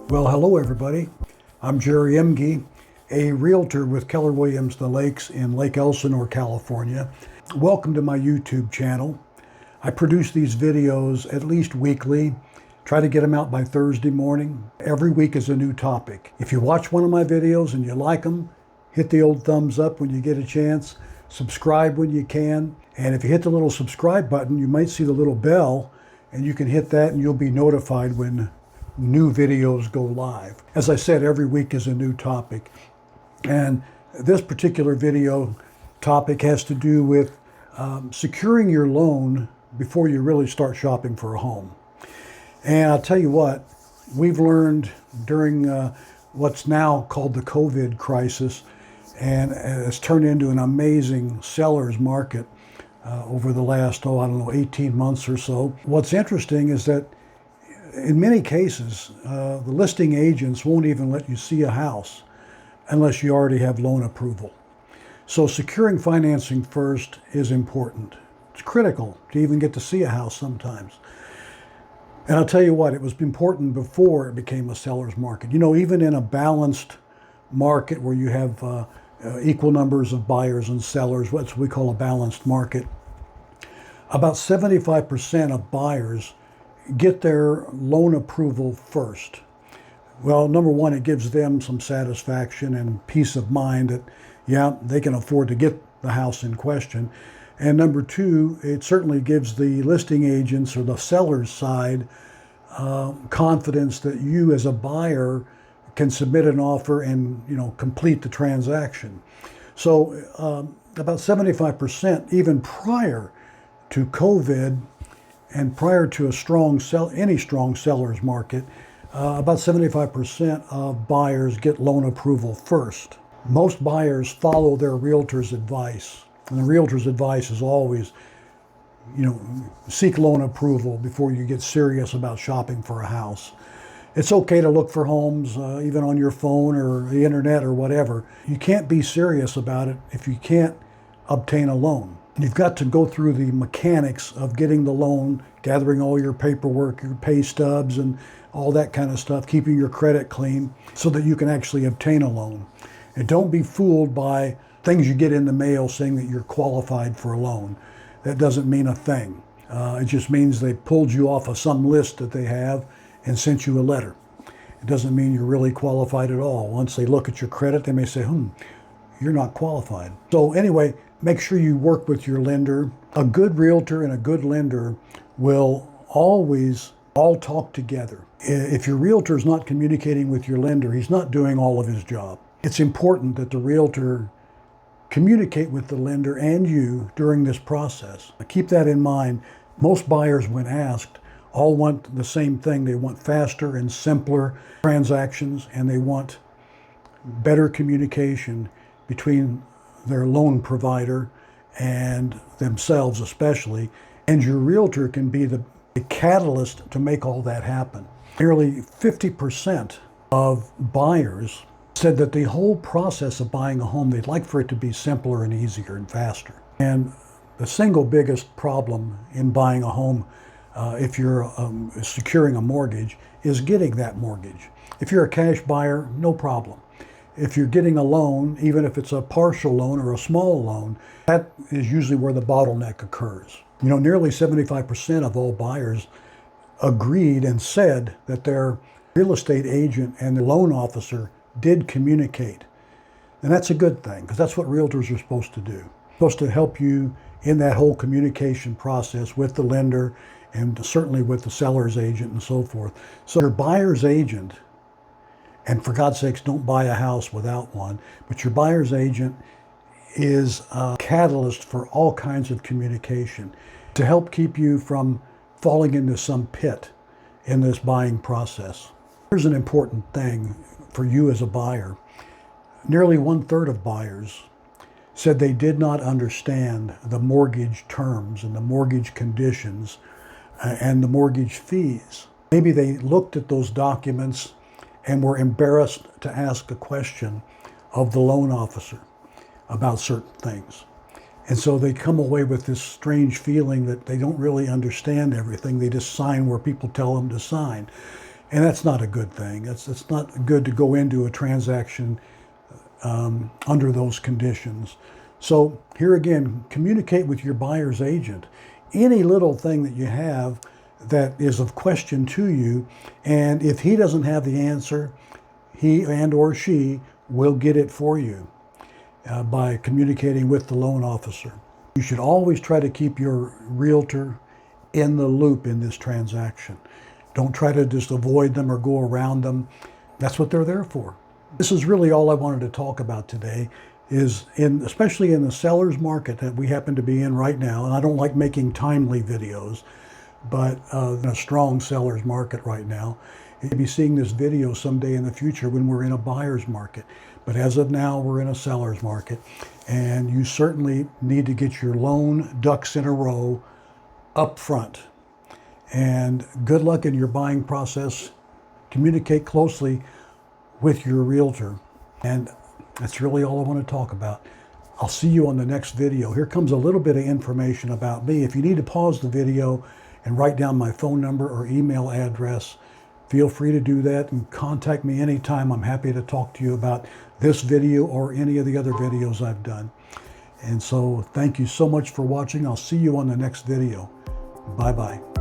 Well, hello everybody. I'm Jerry Emge, a realtor with Keller Williams The Lakes in Lake Elsinore, California. Welcome to my YouTube channel. I produce these videos at least weekly. Try to get them out by Thursday morning. Every week is a new topic. If you watch one of my videos and you like them, hit the old thumbs up when you get a chance. Subscribe when you can. And if you hit the little subscribe button, you might see the little bell, and you can hit that and you'll be notified when new videos go live. As I said, every week is a new topic. And this particular video topic has to do with securing your loan before you really start shopping for a home. And I'll tell you what, we've learned during what's now called the COVID crisis, and it's turned into an amazing seller's market over the last, 18 months or so. What's interesting is that in many cases, the listing agents won't even let you see a house unless you already have loan approval. So securing financing first is important. It's critical to even get to see a house sometimes. And I'll tell you what, it was important before it became a seller's market. You know, even in a balanced market where you have equal numbers of buyers and sellers, what we call a balanced market, about 75% of buyers get their loan approval first. Well, number one, it gives them some satisfaction and peace of mind that, yeah, they can afford to get the house in question. And number two, it certainly gives the listing agents or the seller's side confidence that you as a buyer can submit an offer and, complete the transaction. So about 75%, even prior to COVID, and prior to any strong seller's market, about 75% of buyers get loan approval first. Most buyers follow their realtor's advice. And the realtor's advice is always, seek loan approval before you get serious about shopping for a house. It's okay to look for homes, even on your phone or the internet or whatever. You can't be serious about it if you can't obtain a loan. You've got to go through the mechanics of getting the loan, gathering all your paperwork, your pay stubs, and all that kind of stuff, keeping your credit clean so that you can actually obtain a loan. And don't be fooled by things you get in the mail saying that you're qualified for a loan. That doesn't mean a thing. It just means they pulled you off of some list that they have and sent you a letter. It doesn't mean you're really qualified at all. Once they look at your credit, they may say, you're not qualified. So anyway, make sure you work with your lender. A good realtor and a good lender will always all talk together. If your realtor is not communicating with your lender, he's not doing all of his job. It's important that the realtor communicate with the lender and you during this process. Keep that in mind. Most buyers, when asked, all want the same thing. They want faster and simpler transactions, and they want better communication between their loan provider and themselves especially, and your realtor can be the catalyst to make all that happen. Nearly 50% of buyers said that the whole process of buying a home, they'd like for it to be simpler and easier and faster. And the single biggest problem in buying a home, if you're securing a mortgage, is getting that mortgage. If you're a cash buyer, no problem. If you're getting a loan, even if it's a partial loan or a small loan, that is usually where the bottleneck occurs. Nearly 75% of all buyers agreed and said that their real estate agent and the loan officer did communicate. And that's a good thing, because that's what realtors are supposed to do. Supposed to help you in that whole communication process with the lender and certainly with the seller's agent and so forth. So your buyer's agent, and for God's sakes, don't buy a house without one, but your buyer's agent is a catalyst for all kinds of communication to help keep you from falling into some pit in this buying process. Here's an important thing for you as a buyer. Nearly 1/3 of buyers said they did not understand the mortgage terms and the mortgage conditions and the mortgage fees. Maybe they looked at those documents and were embarrassed to ask a question of the loan officer about certain things. And so they come away with this strange feeling that they don't really understand everything. They just sign where people tell them to sign. And that's not a good thing. It's not good to go into a transaction under those conditions. So here again, communicate with your buyer's agent. Any little thing that you have that is of question to you, and if he doesn't have the answer, he and or she will get it for you by communicating with the loan officer. You should always try to keep your realtor in the loop in this transaction. Don't try to just avoid them or go around them. That's what they're there for. This is really all I wanted to talk about today, is especially in the seller's market that we happen to be in right now. And I don't like making timely videos, but in a strong seller's market right now. You'll be seeing this video someday in the future when we're in a buyer's market. But as of now, we're in a seller's market. And you certainly need to get your loan ducks in a row up front. And good luck in your buying process. Communicate closely with your realtor. And that's really all I want to talk about. I'll see you on the next video. Here comes a little bit of information about me. If you need to pause the video and write down my phone number or email address, feel free to do that and contact me anytime. I'm happy to talk to you about this video or any of the other videos I've done. And so thank you so much for watching. I'll see you on the next video. Bye-bye.